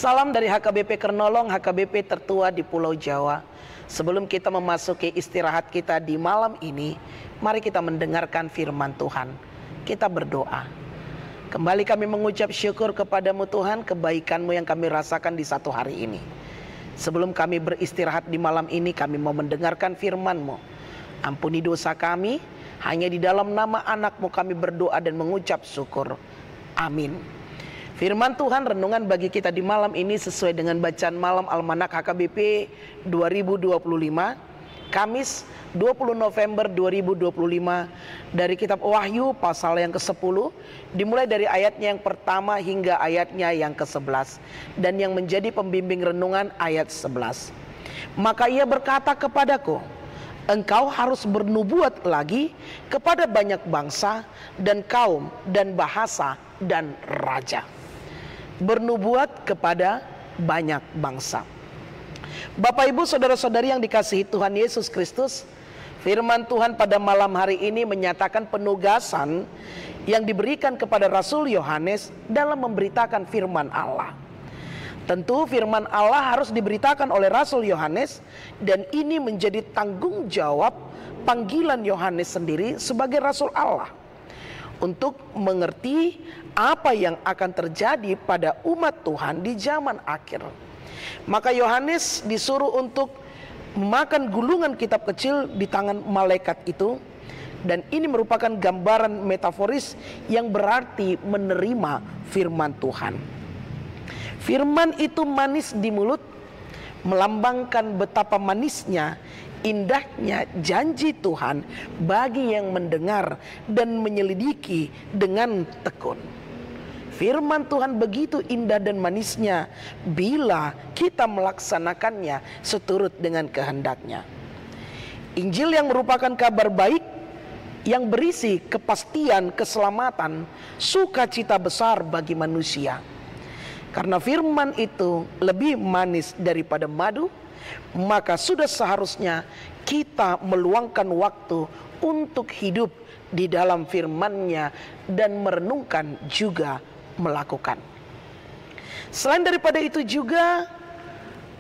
Salam dari HKBP Kernolong, HKBP tertua di Pulau Jawa. Sebelum kita memasuki istirahat kita di malam ini, mari kita mendengarkan firman Tuhan. Kita berdoa. Kembali kami mengucap syukur kepadamu Tuhan, kebaikan-Mu yang kami rasakan di satu hari ini. Sebelum kami beristirahat di malam ini, kami mau mendengarkan firman-Mu. Ampuni dosa kami, hanya di dalam nama anak-Mu kami berdoa dan mengucap syukur. Amin. Firman Tuhan renungan bagi kita di malam ini sesuai dengan bacaan malam Almanak HKBP 2025, Kamis 20 November 2025, dari kitab Wahyu pasal yang ke-10, dimulai dari ayatnya yang pertama hingga ayatnya yang ke-11, dan yang menjadi pembimbing renungan ayat 11. Maka ia berkata kepadaku, engkau harus bernubuat lagi kepada banyak bangsa dan kaum dan bahasa dan raja. Bernubuat kepada banyak bangsa. Bapak Ibu saudara-saudari yang dikasihi Tuhan Yesus Kristus, firman Tuhan pada malam hari ini menyatakan penugasan yang diberikan kepada Rasul Yohanes dalam memberitakan firman Allah. Tentu firman Allah harus diberitakan oleh Rasul Yohanes, dan ini menjadi tanggung jawab panggilan Yohanes sendiri sebagai Rasul Allah untuk mengerti apa yang akan terjadi pada umat Tuhan di zaman akhir. Maka Yohanes disuruh untuk memakan gulungan kitab kecil di tangan malaikat itu, dan ini merupakan gambaran metaforis yang berarti menerima firman Tuhan. Firman itu manis di mulut, melambangkan betapa manisnya, indahnya janji Tuhan bagi yang mendengar dan menyelidiki dengan tekun. Firman Tuhan begitu indah dan manisnya bila kita melaksanakannya seturut dengan kehendaknya. Injil yang merupakan kabar baik yang berisi kepastian keselamatan, sukacita besar bagi manusia. Karena firman itu lebih manis daripada madu, maka sudah seharusnya kita meluangkan waktu untuk hidup di dalam firman-Nya dan merenungkan juga melakukan. Selain daripada itu juga,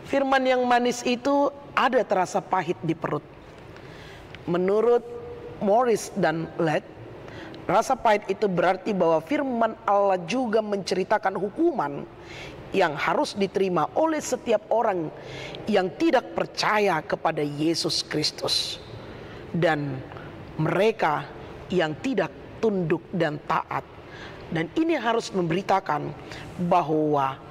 firman yang manis itu ada terasa pahit di perut. Menurut Morris dan Lett, rasa pahit itu berarti bahwa firman Allah juga menceritakan hukuman yang harus diterima oleh setiap orang yang tidak percaya kepada Yesus Kristus, dan mereka yang tidak tunduk dan taat. Dan ini harus memberitakan bahwa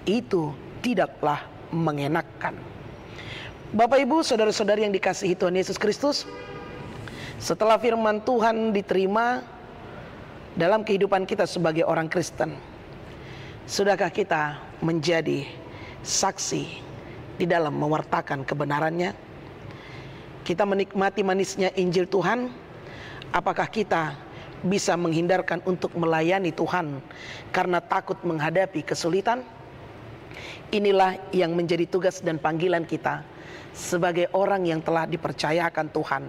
itu tidaklah mengenakkan. Bapak Ibu saudara-saudari yang dikasihi Tuhan Yesus Kristus, setelah firman Tuhan diterima dalam kehidupan kita sebagai orang Kristen, sudahkah kita menjadi saksi di dalam mewartakan kebenarannya? Kita menikmati manisnya Injil Tuhan. Apakah kita bisa menghindarkan untuk melayani Tuhan karena takut menghadapi kesulitan? Inilah yang menjadi tugas dan panggilan kita sebagai orang yang telah dipercayakan Tuhan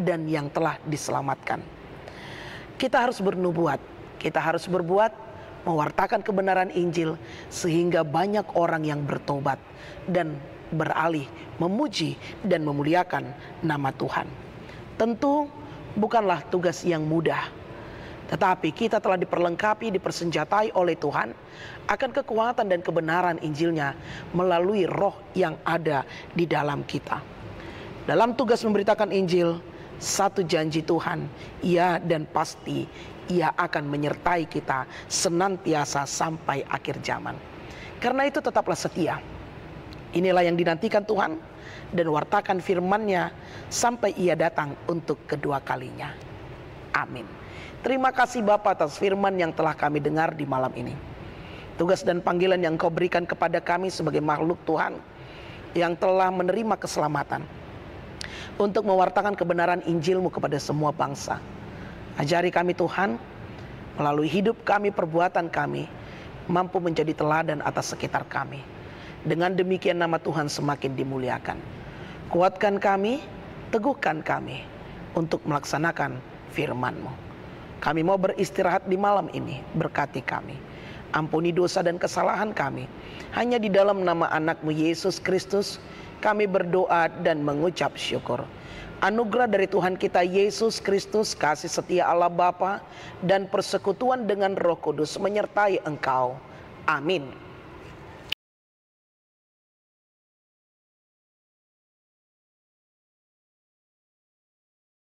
dan yang telah diselamatkan. Kita harus bernubuat, kita harus berbuat, mewartakan kebenaran Injil sehingga banyak orang yang bertobat dan beralih memuji dan memuliakan nama Tuhan. Tentu bukanlah tugas yang mudah, tetapi kita telah diperlengkapi, dipersenjatai oleh Tuhan akan kekuatan dan kebenaran Injilnya melalui roh yang ada di dalam kita. Dalam tugas memberitakan Injil, satu janji Tuhan, ya dan pasti Ia akan menyertai kita senantiasa sampai akhir zaman. Karena itu tetaplah setia. Inilah yang dinantikan Tuhan, dan wartakan firman-Nya sampai Ia datang untuk kedua kalinya. Amin. Terima kasih Bapa atas firman yang telah kami dengar di malam ini. Tugas dan panggilan yang Kau berikan kepada kami sebagai makhluk Tuhan yang telah menerima keselamatan, untuk mewartakan kebenaran Injil-Mu kepada semua bangsa. Ajari kami Tuhan, melalui hidup kami, perbuatan kami, mampu menjadi teladan atas sekitar kami. Dengan demikian nama Tuhan semakin dimuliakan. Kuatkan kami, teguhkan kami untuk melaksanakan firman-Mu. Kami mau beristirahat di malam ini, berkati kami. Ampuni dosa dan kesalahan kami. Hanya di dalam nama anak-Mu Yesus Kristus kami berdoa dan mengucap syukur. Anugerah dari Tuhan kita Yesus Kristus, kasih setia Allah Bapa, dan persekutuan dengan Roh Kudus menyertai engkau. Amin.